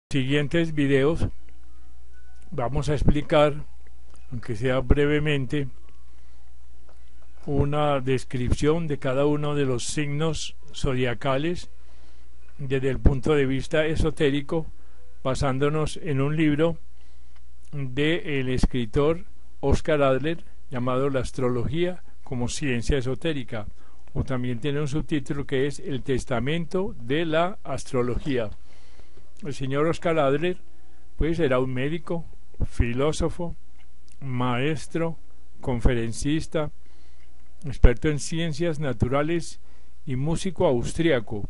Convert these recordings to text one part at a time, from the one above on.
Siguientes videos vamos a explicar, aunque sea brevemente, una descripción de cada uno de los signos zodiacales desde el punto de vista esotérico, basándonos en un libro del escritor Oscar Adler llamado La astrología como ciencia esotérica, o también tiene un subtítulo que es El testamento de la astrología. El señor Oscar Adler pues era un médico, filósofo, maestro, conferencista, experto en ciencias naturales y músico austriaco,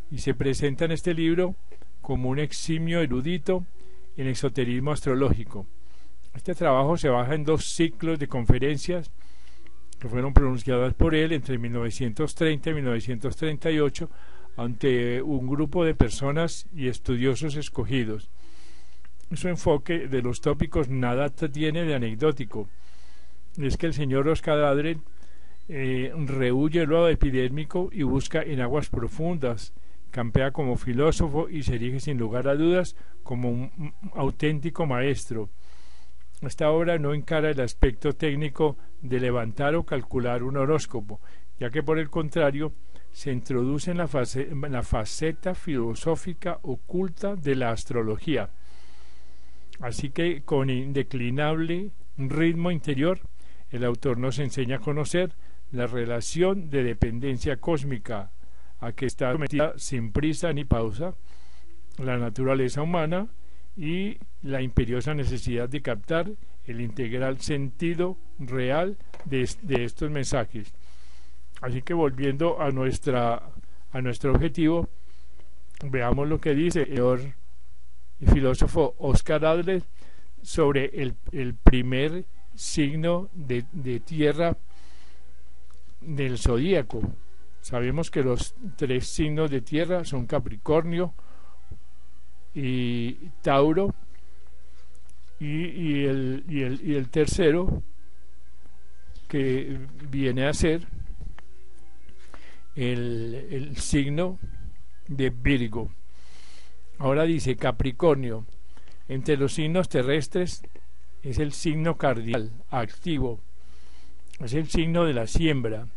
y se presenta en este libro como un eximio erudito en esoterismo astrológico. Este trabajo se basa en 2 ciclos de conferencias que fueron pronunciadas por él entre 1930 y 1938 ante un grupo de personas y estudiosos escogidos. Su enfoque de los tópicos nada tiene de anecdótico. Es que el señor Oscar Adler rehúye lo epidérmico y busca en aguas profundas, campea como filósofo y se erige sin lugar a dudas como un auténtico maestro. Esta obra no encara el aspecto técnico de levantar o calcular un horóscopo, ya que por el contrario se introduce en la faceta filosófica oculta de la astrología. Así que con indeclinable ritmo interior, el autor nos enseña a conocer la relación de dependencia cósmica a que está sometida sin prisa ni pausa la naturaleza humana y la imperiosa necesidad de captar el integral sentido real de estos mensajes. Así que volviendo a nuestro objetivo, veamos lo que dice el señor y filósofo Oscar Adler sobre el primer signo de tierra del zodíaco. Sabemos que los 3 signos de tierra son Capricornio y Tauro, y el tercero, que viene a ser el signo de Virgo. Ahora dice Capricornio, entre los signos terrestres es el signo cardinal, activo, es el signo de la siembra,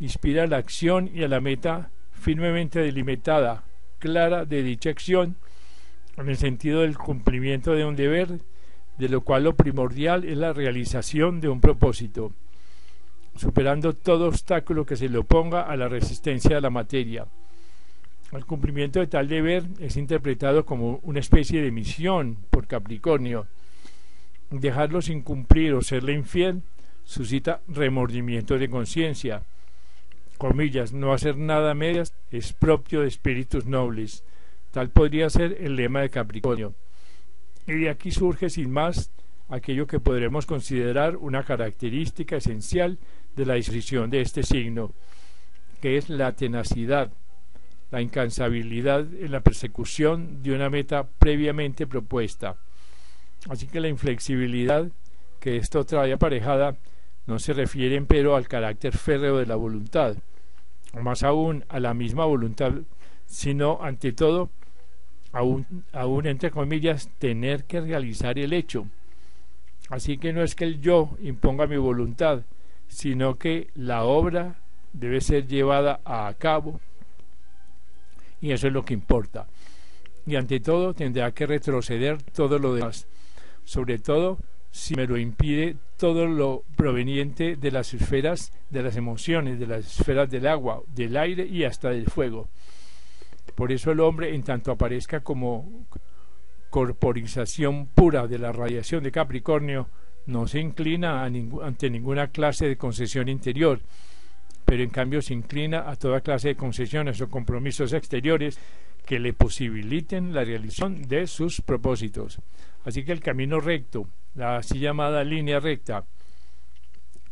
inspira a la acción y a la meta firmemente delimitada, clara de dicha acción, en el sentido del cumplimiento de un deber, de lo cual lo primordial es la realización de un propósito, superando todo obstáculo que se le oponga a la resistencia de la materia. El cumplimiento de tal deber es interpretado como una especie de misión por Capricornio. Dejarlo sin cumplir o serle infiel suscita remordimiento de conciencia. Comillas, no hacer nada a medias es propio de espíritus nobles. Tal podría ser el lema de Capricornio. Y de aquí surge sin más aquello que podremos considerar una característica esencial de la disposición de este signo, que es la tenacidad, la incansabilidad en la persecución de una meta previamente propuesta. Así que la inflexibilidad que esto trae aparejada no se refiere empero al carácter férreo de la voluntad, o más aún a la misma voluntad, sino ante todo aún entre comillas tener que realizar el hecho. Así que no es que el yo imponga mi voluntad, sino que la obra debe ser llevada a cabo, y eso es lo que importa. Y ante todo tendrá que retroceder todo lo demás, sobre todo si me lo impide todo lo proveniente de las esferas de las emociones, de las esferas del agua, del aire y hasta del fuego. Por eso el hombre, en tanto aparezca como corporización pura de la radiación de Capricornio, no se inclina ante ninguna clase de concesión interior, pero en cambio se inclina a toda clase de concesiones o compromisos exteriores que le posibiliten la realización de sus propósitos. Así que el camino recto, la así llamada línea recta,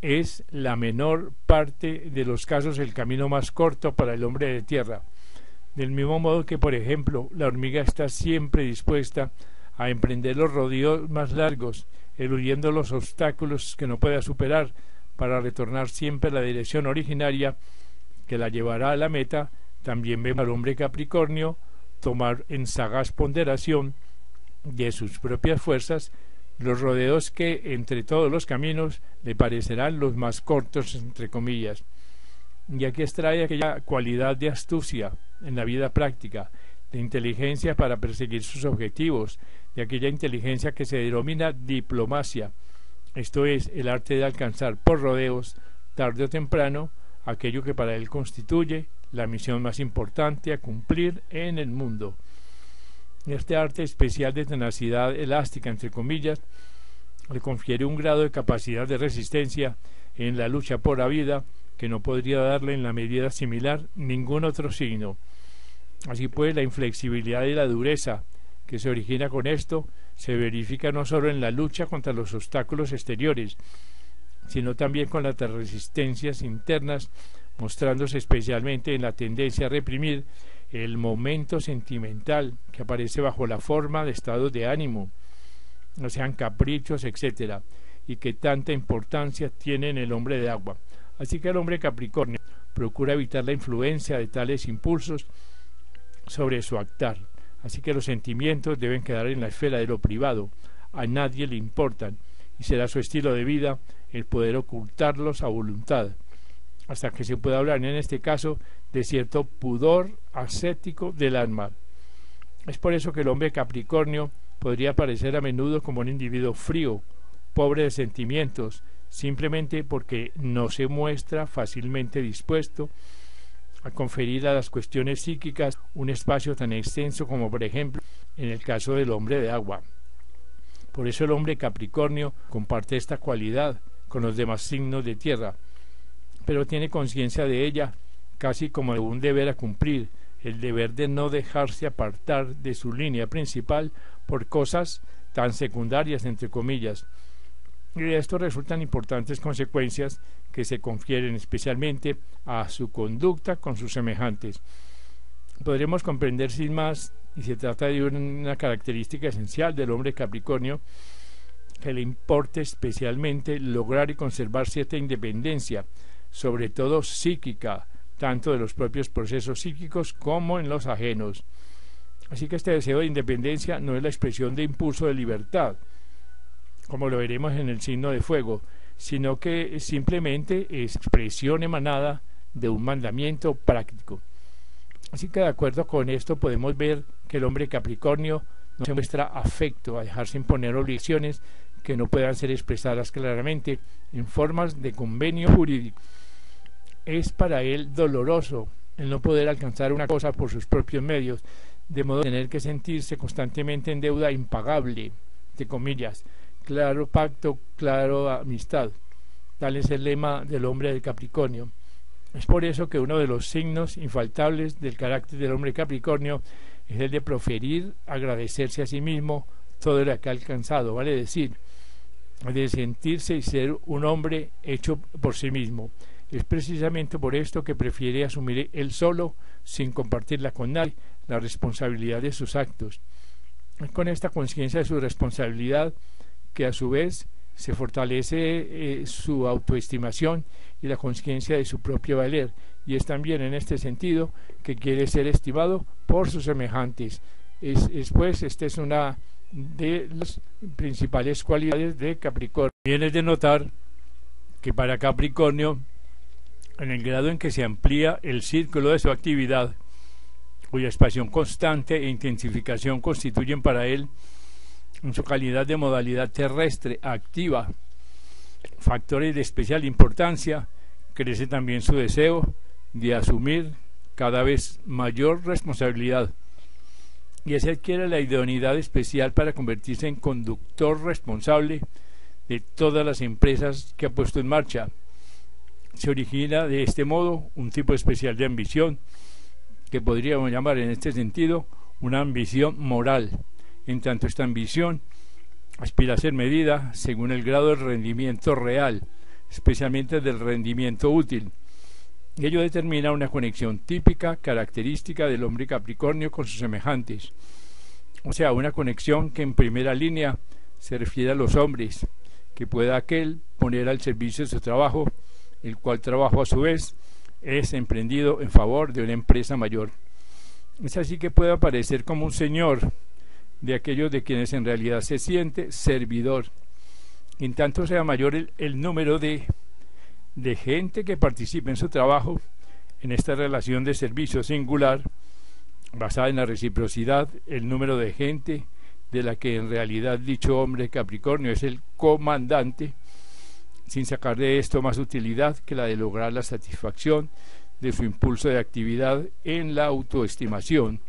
es la menor parte de los casos el camino más corto para el hombre de tierra. Del mismo modo que, por ejemplo, la hormiga está siempre dispuesta a emprender los rodeos más largos, eludiendo los obstáculos que no pueda superar, para retornar siempre a la dirección originaria que la llevará a la meta, también vemos al hombre Capricornio tomar en sagaz ponderación de sus propias fuerzas los rodeos que entre todos los caminos le parecerán los más cortos, entre comillas. Y aquí extrae aquella cualidad de astucia en la vida práctica, de inteligencia para perseguir sus objetivos, de aquella inteligencia que se denomina diplomacia, esto es, el arte de alcanzar por rodeos, tarde o temprano, aquello que para él constituye la misión más importante a cumplir en el mundo. Este arte especial de tenacidad elástica, entre comillas, le confiere un grado de capacidad de resistencia en la lucha por la vida que no podría darle en la medida similar ningún otro signo. Así pues, la inflexibilidad y la dureza que se origina con esto se verifica no solo en la lucha contra los obstáculos exteriores, sino también con las resistencias internas, mostrándose especialmente en la tendencia a reprimir el momento sentimental que aparece bajo la forma de estados de ánimo, no sean caprichos, etcétera, y que tanta importancia tiene en el hombre de agua. Así que el hombre Capricornio procura evitar la influencia de tales impulsos sobre su actuar. Así que los sentimientos deben quedar en la esfera de lo privado, a nadie le importan, y será su estilo de vida el poder ocultarlos a voluntad, hasta que se pueda hablar en este caso de cierto pudor ascético del alma. Es por eso que el hombre Capricornio podría aparecer a menudo como un individuo frío, pobre de sentimientos, simplemente porque no se muestra fácilmente dispuesto a conferir a las cuestiones psíquicas un espacio tan extenso como por ejemplo en el caso del hombre de agua. Por eso el hombre Capricornio comparte esta cualidad con los demás signos de tierra, pero tiene conciencia de ella casi como de un deber a cumplir, el deber de no dejarse apartar de su línea principal por cosas tan secundarias, entre comillas. Y de esto resultan importantes consecuencias que se confieren especialmente a su conducta con sus semejantes. Podremos comprender sin más, y se trata de una característica esencial del hombre Capricornio, que le importe especialmente lograr y conservar cierta independencia, sobre todo psíquica, tanto de los propios procesos psíquicos como en los ajenos. Así que este deseo de independencia no es la expresión de impulso de libertad, como lo veremos en el signo de fuego, sino que simplemente es expresión emanada de un mandamiento práctico. Así que de acuerdo con esto podemos ver que el hombre Capricornio no se muestra afecto a dejarse imponer obligaciones que no puedan ser expresadas claramente en formas de convenio jurídico. Es para él doloroso el no poder alcanzar una cosa por sus propios medios, de modo de tener que sentirse constantemente en deuda impagable, de comillas, claro pacto, claro amistad. Tal es el lema del hombre del Capricornio. Es por eso que uno de los signos infaltables del carácter del hombre Capricornio es el de proferir, agradecerse a sí mismo todo lo que ha alcanzado, vale decir, de sentirse y ser un hombre hecho por sí mismo. Es precisamente por esto que prefiere asumir él solo, sin compartirla con nadie, la responsabilidad de sus actos. Es con esta conciencia de su responsabilidad que a su vez se fortalece su autoestimación y la conciencia de su propio valer, y es también en este sentido que quiere ser estimado por sus semejantes. Pues esta es una de las principales cualidades de Capricornio. Bien es de notar que para Capricornio, en el grado en que se amplía el círculo de su actividad, cuya expansión constante e intensificación constituyen para él, en su calidad de modalidad terrestre activa, factores de especial importancia, crece también su deseo de asumir cada vez mayor responsabilidad, y así adquiere la idoneidad especial para convertirse en conductor responsable de todas las empresas que ha puesto en marcha. Se origina de este modo un tipo especial de ambición que podríamos llamar en este sentido una ambición moral, en tanto esta ambición aspira a ser medida según el grado de rendimiento real, especialmente del rendimiento útil, y ello determina una conexión típica, característica del hombre Capricornio con sus semejantes, o sea, una conexión que en primera línea se refiere a los hombres, que pueda aquel poner al servicio de su trabajo, el cual trabajo a su vez es emprendido en favor de una empresa mayor. Es así que puede aparecer como un señor de aquellos de quienes en realidad se siente servidor. En tanto sea mayor el número de gente que participe en su trabajo, en esta relación de servicio singular, basada en la reciprocidad, el número de gente de la que en realidad dicho hombre Capricornio es el comandante, sin sacar de esto más utilidad que la de lograr la satisfacción de su impulso de actividad en la autoestimación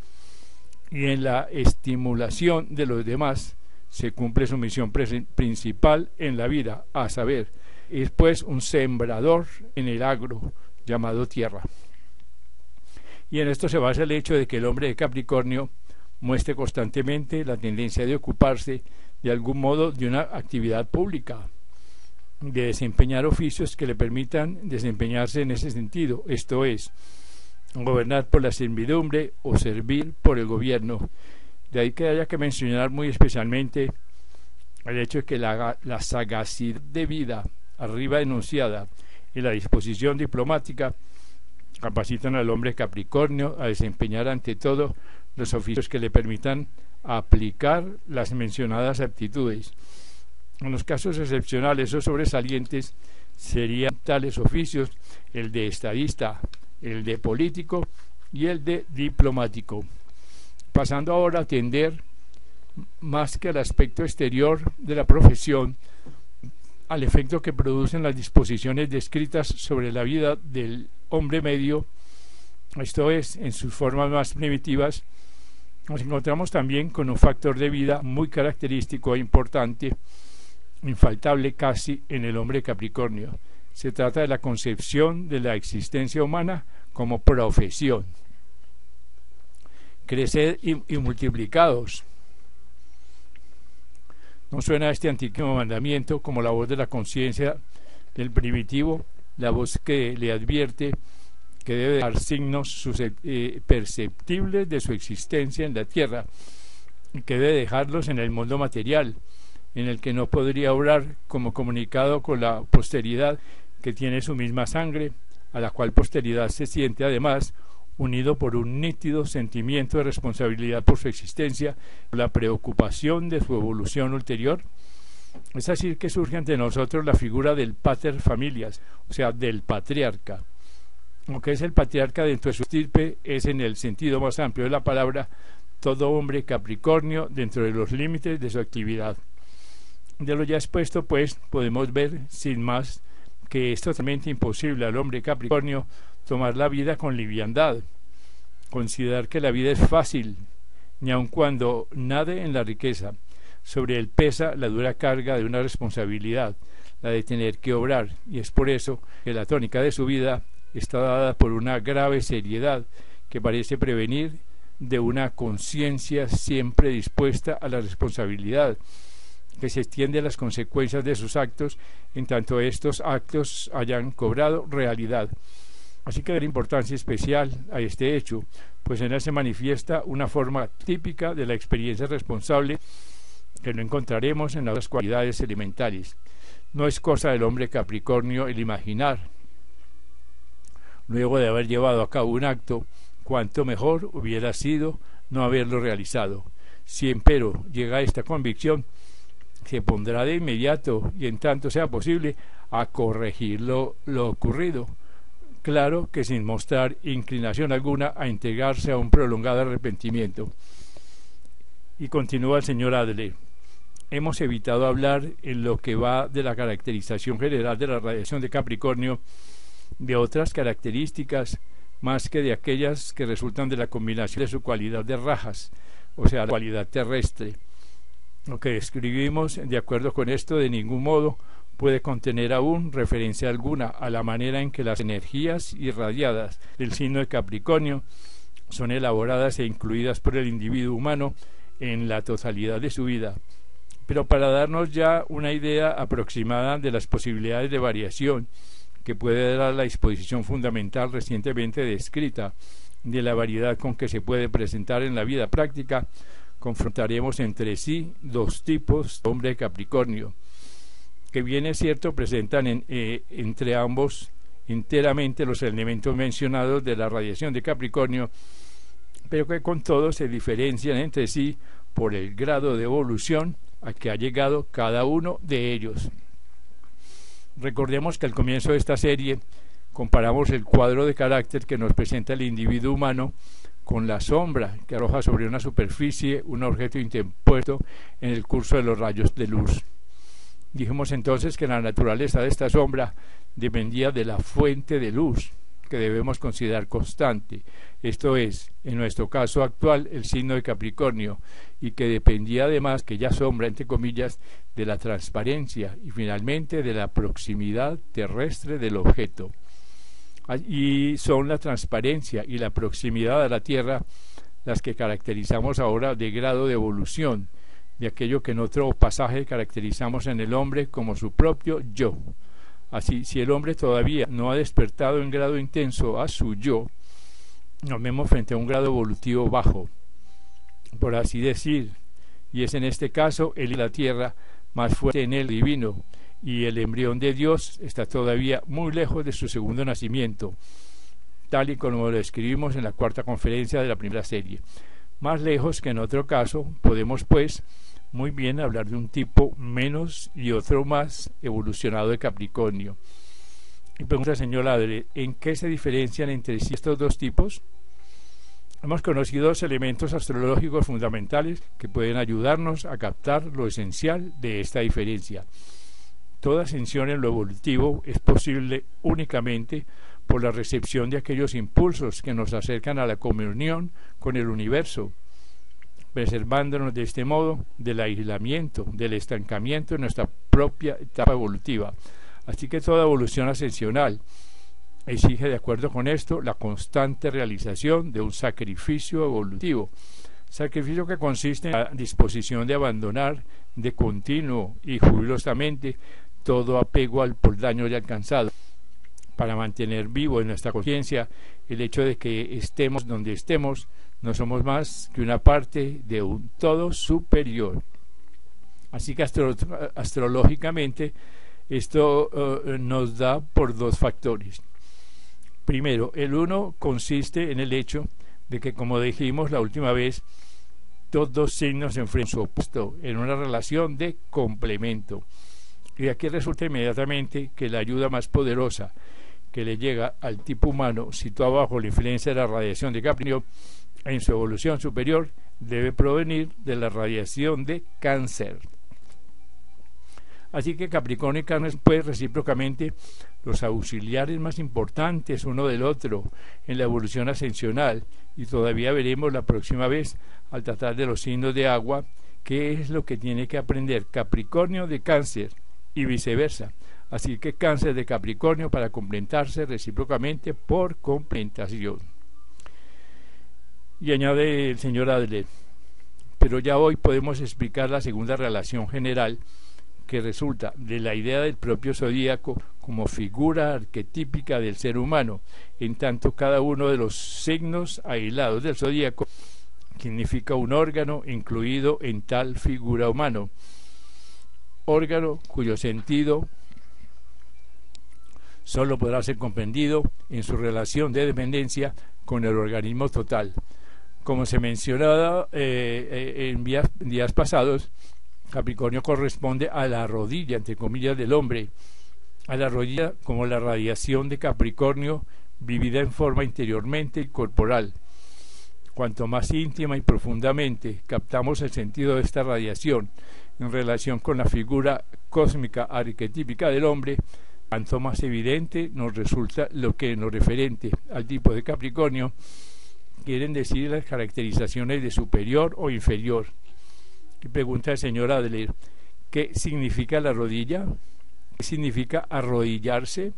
y en la estimulación de los demás, se cumple su misión principal en la vida, a saber, es pues un sembrador en el agro llamado tierra. Y en esto se basa el hecho de que el hombre de Capricornio muestre constantemente la tendencia de ocuparse de algún modo de una actividad pública, de desempeñar oficios que le permitan desempeñarse en ese sentido, esto es, gobernar por la servidumbre o servir por el gobierno. De ahí que haya que mencionar muy especialmente el hecho de que la sagacidad de vida arriba enunciada y la disposición diplomática capacitan al hombre Capricornio a desempeñar ante todo los oficios que le permitan aplicar las mencionadas aptitudes. En los casos excepcionales o sobresalientes serían tales oficios el de estadista, el de político y el de diplomático. Pasando ahora a atender más que al aspecto exterior de la profesión, al efecto que producen las disposiciones descritas sobre la vida del hombre medio, esto es, en sus formas más primitivas, nos encontramos también con un factor de vida muy característico e importante, infaltable casi en el hombre Capricornio. Se trata de la concepción de la existencia humana como profesión. Creced y multiplicados. ¿No suena este antiguo mandamiento como la voz de la conciencia del primitivo, la voz que le advierte que debe dar signos perceptibles de su existencia en la tierra y que debe dejarlos en el mundo material, en el que no podría obrar como comunicado con la posteridad que tiene su misma sangre, a la cual posteridad se siente además unido por un nítido sentimiento de responsabilidad por su existencia, la preocupación de su evolución ulterior? Es así que surge ante nosotros la figura del pater familias, o sea, del patriarca. Lo que es el patriarca dentro de su estirpe es, en el sentido más amplio de la palabra, todo hombre Capricornio dentro de los límites de su actividad. De lo ya expuesto, pues, podemos ver sin más que es totalmente imposible al hombre Capricornio tomar la vida con liviandad, considerar que la vida es fácil, ni aun cuando nade en la riqueza. Sobre él pesa la dura carga de una responsabilidad, la de tener que obrar, y es por eso que la tónica de su vida está dada por una grave seriedad que parece prevenir de una conciencia siempre dispuesta a la responsabilidad, que se extiende a las consecuencias de sus actos en tanto estos actos hayan cobrado realidad. Así que da importancia especial a este hecho, pues en él se manifiesta una forma típica de la experiencia responsable que no encontraremos en las otras cualidades elementales. No es cosa del hombre Capricornio el imaginar, luego de haber llevado a cabo un acto, cuánto mejor hubiera sido no haberlo realizado. Si empero llega a esta convicción, se pondrá de inmediato, y en tanto sea posible, a corregir lo ocurrido, claro que sin mostrar inclinación alguna a entregarse a un prolongado arrepentimiento. Y continúa el señor Adler: hemos evitado hablar en lo que va de la caracterización general de la radiación de Capricornio de otras características más que de aquellas que resultan de la combinación de su cualidad de rajas, o sea, la cualidad terrestre. Lo que describimos, de acuerdo con esto, de ningún modo puede contener aún referencia alguna a la manera en que las energías irradiadas del signo de Capricornio son elaboradas e incluidas por el individuo humano en la totalidad de su vida. Pero para darnos ya una idea aproximada de las posibilidades de variación que puede dar la disposición fundamental recientemente descrita, de la variedad con que se puede presentar en la vida práctica, confrontaremos entre sí dos tipos de hombre Capricornio, que bien es cierto presentan entre ambos enteramente los elementos mencionados de la radiación de Capricornio, pero que con todo se diferencian entre sí por el grado de evolución a que ha llegado cada uno de ellos. Recordemos que al comienzo de esta serie comparamos el cuadro de carácter que nos presenta el individuo humano con la sombra que arroja sobre una superficie un objeto interpuesto en el curso de los rayos de luz. Dijimos entonces que la naturaleza de esta sombra dependía de la fuente de luz, que debemos considerar constante, esto es, en nuestro caso actual, el signo de Capricornio, y que dependía además, que ya sombra, entre comillas, de la transparencia y finalmente de la proximidad terrestre del objeto. Y son la transparencia y la proximidad a la Tierra las que caracterizamos ahora de grado de evolución, de aquello que en otro pasaje caracterizamos en el hombre como su propio yo. Así, si el hombre todavía no ha despertado en grado intenso a su yo, nos vemos frente a un grado evolutivo bajo, por así decir, y es en este caso el de la Tierra más fuerte en el divino, y el embrión de Dios está todavía muy lejos de su segundo nacimiento, tal y como lo escribimos en la cuarta conferencia de la primera serie. Más lejos que en otro caso, podemos pues muy bien hablar de un tipo menos y otro más evolucionado de Capricornio. Y pregunta el señor Adler, ¿en qué se diferencian entre sí estos dos tipos? Hemos conocido dos elementos astrológicos fundamentales que pueden ayudarnos a captar lo esencial de esta diferencia. Toda ascensión en lo evolutivo es posible únicamente por la recepción de aquellos impulsos que nos acercan a la comunión con el universo, preservándonos de este modo del aislamiento, del estancamiento en nuestra propia etapa evolutiva. Así que toda evolución ascensional exige, de acuerdo con esto, la constante realización de un sacrificio evolutivo, sacrificio que consiste en la disposición de abandonar de continuo y jubilosamente todo apego al peldaño ya alcanzado, para mantener vivo en nuestra conciencia el hecho de que estemos donde estemos, no somos más que una parte de un todo superior. Así que astrológicamente esto nos da por dos factores. Primero, el uno consiste en el hecho de que, como dijimos la última vez, dos signos se enfrentan su opuesto en una relación de complemento. Y aquí resulta inmediatamente que la ayuda más poderosa que le llega al tipo humano situado bajo la influencia de la radiación de Capricornio en su evolución superior debe provenir de la radiación de Cáncer. Así que Capricornio y Cáncer son pues recíprocamente los auxiliares más importantes uno del otro en la evolución ascensional, y todavía veremos la próxima vez al tratar de los signos de agua qué es lo que tiene que aprender Capricornio de Cáncer y viceversa. Así que Cáncer de Capricornio para complementarse recíprocamente por complementación. Y añade el señor Adler, pero ya hoy podemos explicar la segunda relación general que resulta de la idea del propio zodíaco como figura arquetípica del ser humano, en tanto cada uno de los signos aislados del zodíaco significa un órgano incluido en tal figura humano, órgano cuyo sentido solo podrá ser comprendido en su relación de dependencia con el organismo total. Como se mencionaba en días pasados, Capricornio corresponde a la rodilla, entre comillas, del hombre, a la rodilla como la radiación de Capricornio vivida en forma interiormente y corporal. Cuanto más íntima y profundamente captamos el sentido de esta radiación en relación con la figura cósmica arquetípica del hombre, tanto más evidente nos resulta lo que en lo referente al tipo de Capricornio quieren decir las caracterizaciones de superior o inferior. Y pregunta el señor Adler, ¿qué significa la rodilla? ¿Qué significa arrodillarse?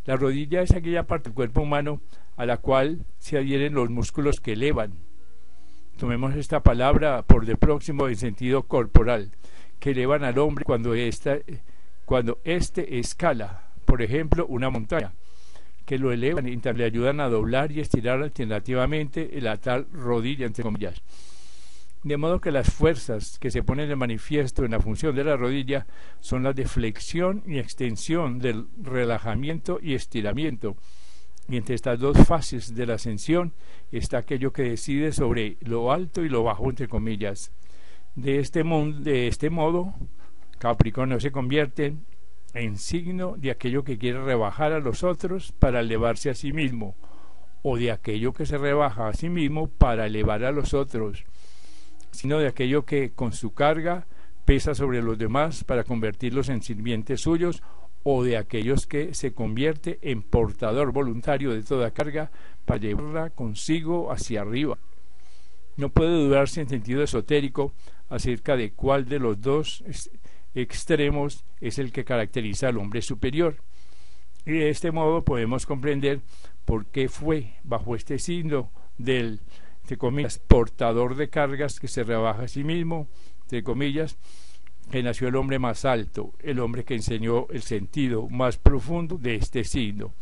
La rodilla es aquella parte del cuerpo humano a la cual se adhieren los músculos que elevan. Tomemos esta palabra por de próximo en sentido corporal, que elevan al hombre cuando éste escala, por ejemplo, una montaña, que lo elevan y le ayudan a doblar y estirar alternativamente la tal rodilla, entre comillas. De modo que las fuerzas que se ponen de manifiesto en la función de la rodilla son las de flexión y extensión, del relajamiento y estiramiento, Y entre estas dos fases de la ascensión está aquello que decide sobre lo alto y lo bajo, entre comillas. De este modo, Capricornio se convierte en signo de aquello que quiere rebajar a los otros para elevarse a sí mismo, o de aquello que se rebaja a sí mismo para elevar a los otros, sino de aquello que con su carga pesa sobre los demás para convertirlos en sirvientes suyos, o de aquellos que se convierte en portador voluntario de toda carga para llevarla consigo hacia arriba. No puede dudarse en sentido esotérico acerca de cuál de los dos extremos es el que caracteriza al hombre superior, y de este modo podemos comprender por qué fue bajo este signo del, entre comillas, portador de cargas que se rebaja a sí mismo, entre comillas, que nació el hombre más alto, el hombre que enseñó el sentido más profundo de este signo.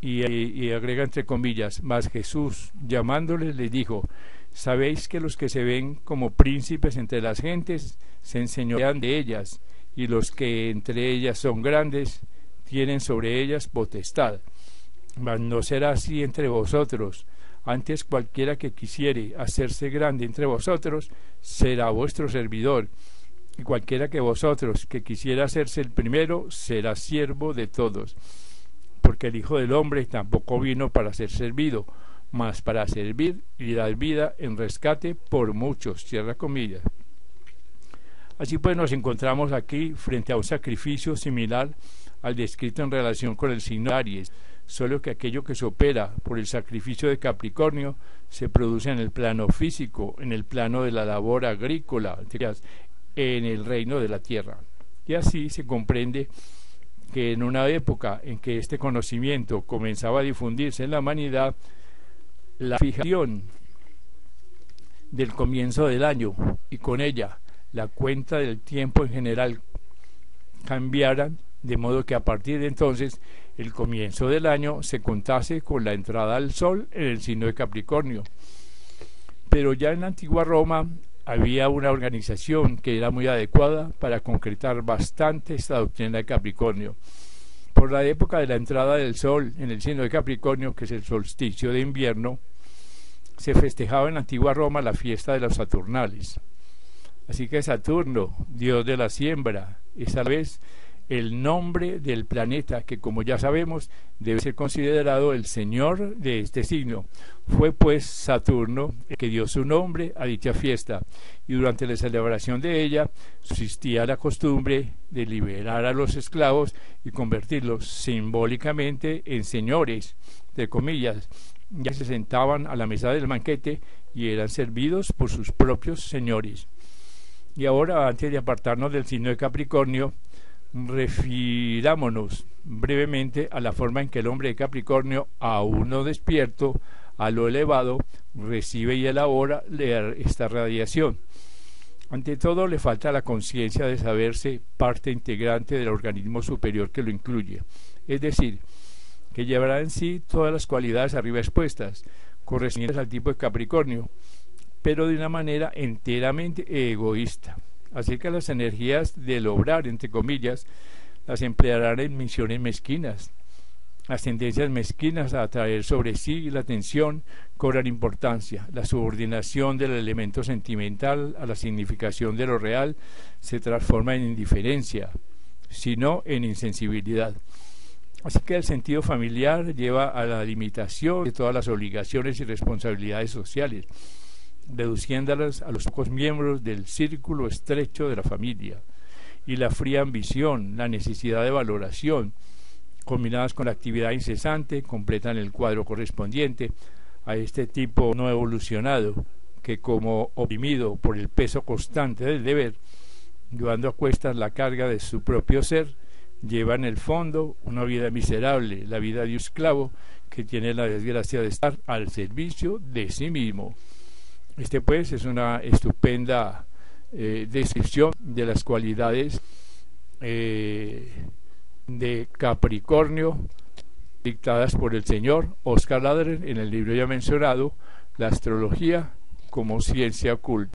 Y agrega entre comillas, mas Jesús, llamándoles, les dijo: sabéis que los que se ven como príncipes entre las gentes se enseñorean de ellas, y los que entre ellas son grandes tienen sobre ellas potestad. Mas no será así entre vosotros. Antes cualquiera que quisiere hacerse grande entre vosotros será vuestro servidor, y cualquiera que vosotros que quisiera hacerse el primero será siervo de todos. Porque el Hijo del Hombre tampoco vino para ser servido, mas para servir y dar vida en rescate por muchos. Cierra comillas. Así pues nos encontramos aquí frente a un sacrificio similar al descrito en relación con el signo de Aries, solo que aquello que se opera por el sacrificio de Capricornio se produce en el plano físico, en el plano de la labor agrícola, en el reino de la tierra. Y así se comprende que en una época en que este conocimiento comenzaba a difundirse en la humanidad, la fijación del comienzo del año y con ella la cuenta del tiempo en general cambiaran, de modo que a partir de entonces el comienzo del año se contase con la entrada al sol en el signo de Capricornio. Pero ya en la antigua Roma había una organización que era muy adecuada para concretar bastante esta doctrina de Capricornio. Por la época de la entrada del sol en el signo de Capricornio, que es el solsticio de invierno, se festejaba en la antigua Roma la fiesta de los Saturnales. Así que Saturno, dios de la siembra, es a la vez el nombre del planeta que, como ya sabemos, debe ser considerado el señor de este signo. Fue pues Saturno el que dio su nombre a dicha fiesta, y durante la celebración de ella subsistía la costumbre de liberar a los esclavos y convertirlos simbólicamente en señores, de comillas, ya se sentaban a la mesa del banquete y eran servidos por sus propios señores. Y ahora, antes de apartarnos del signo de Capricornio, refirámonos brevemente a la forma en que el hombre de Capricornio, aún no despierto a lo elevado, recibe y elabora esta radiación. Ante todo, le falta la conciencia de saberse parte integrante del organismo superior que lo incluye, es decir, que llevará en sí todas las cualidades arriba expuestas, correspondientes al tipo de Capricornio, pero de una manera enteramente egoísta. Así que las energías del obrar, entre comillas, las emplearán en misiones mezquinas. Las tendencias mezquinas a atraer sobre sí la atención cobran importancia. La subordinación del elemento sentimental a la significación de lo real se transforma en indiferencia, sino en insensibilidad. Así que el sentido familiar lleva a la limitación de todas las obligaciones y responsabilidades sociales, reduciéndolas a los pocos miembros del círculo estrecho de la familia, y la fría ambición, la necesidad de valoración, combinadas con la actividad incesante, completan el cuadro correspondiente a este tipo no evolucionado, que como oprimido por el peso constante del deber, llevando a cuestas la carga de su propio ser, lleva en el fondo una vida miserable, la vida de un esclavo que tiene la desgracia de estar al servicio de sí mismo. Este pues es una estupenda descripción de las cualidades de Capricornio dictadas por el señor Oscar Ladren en el libro ya mencionado, La astrología como ciencia oculta.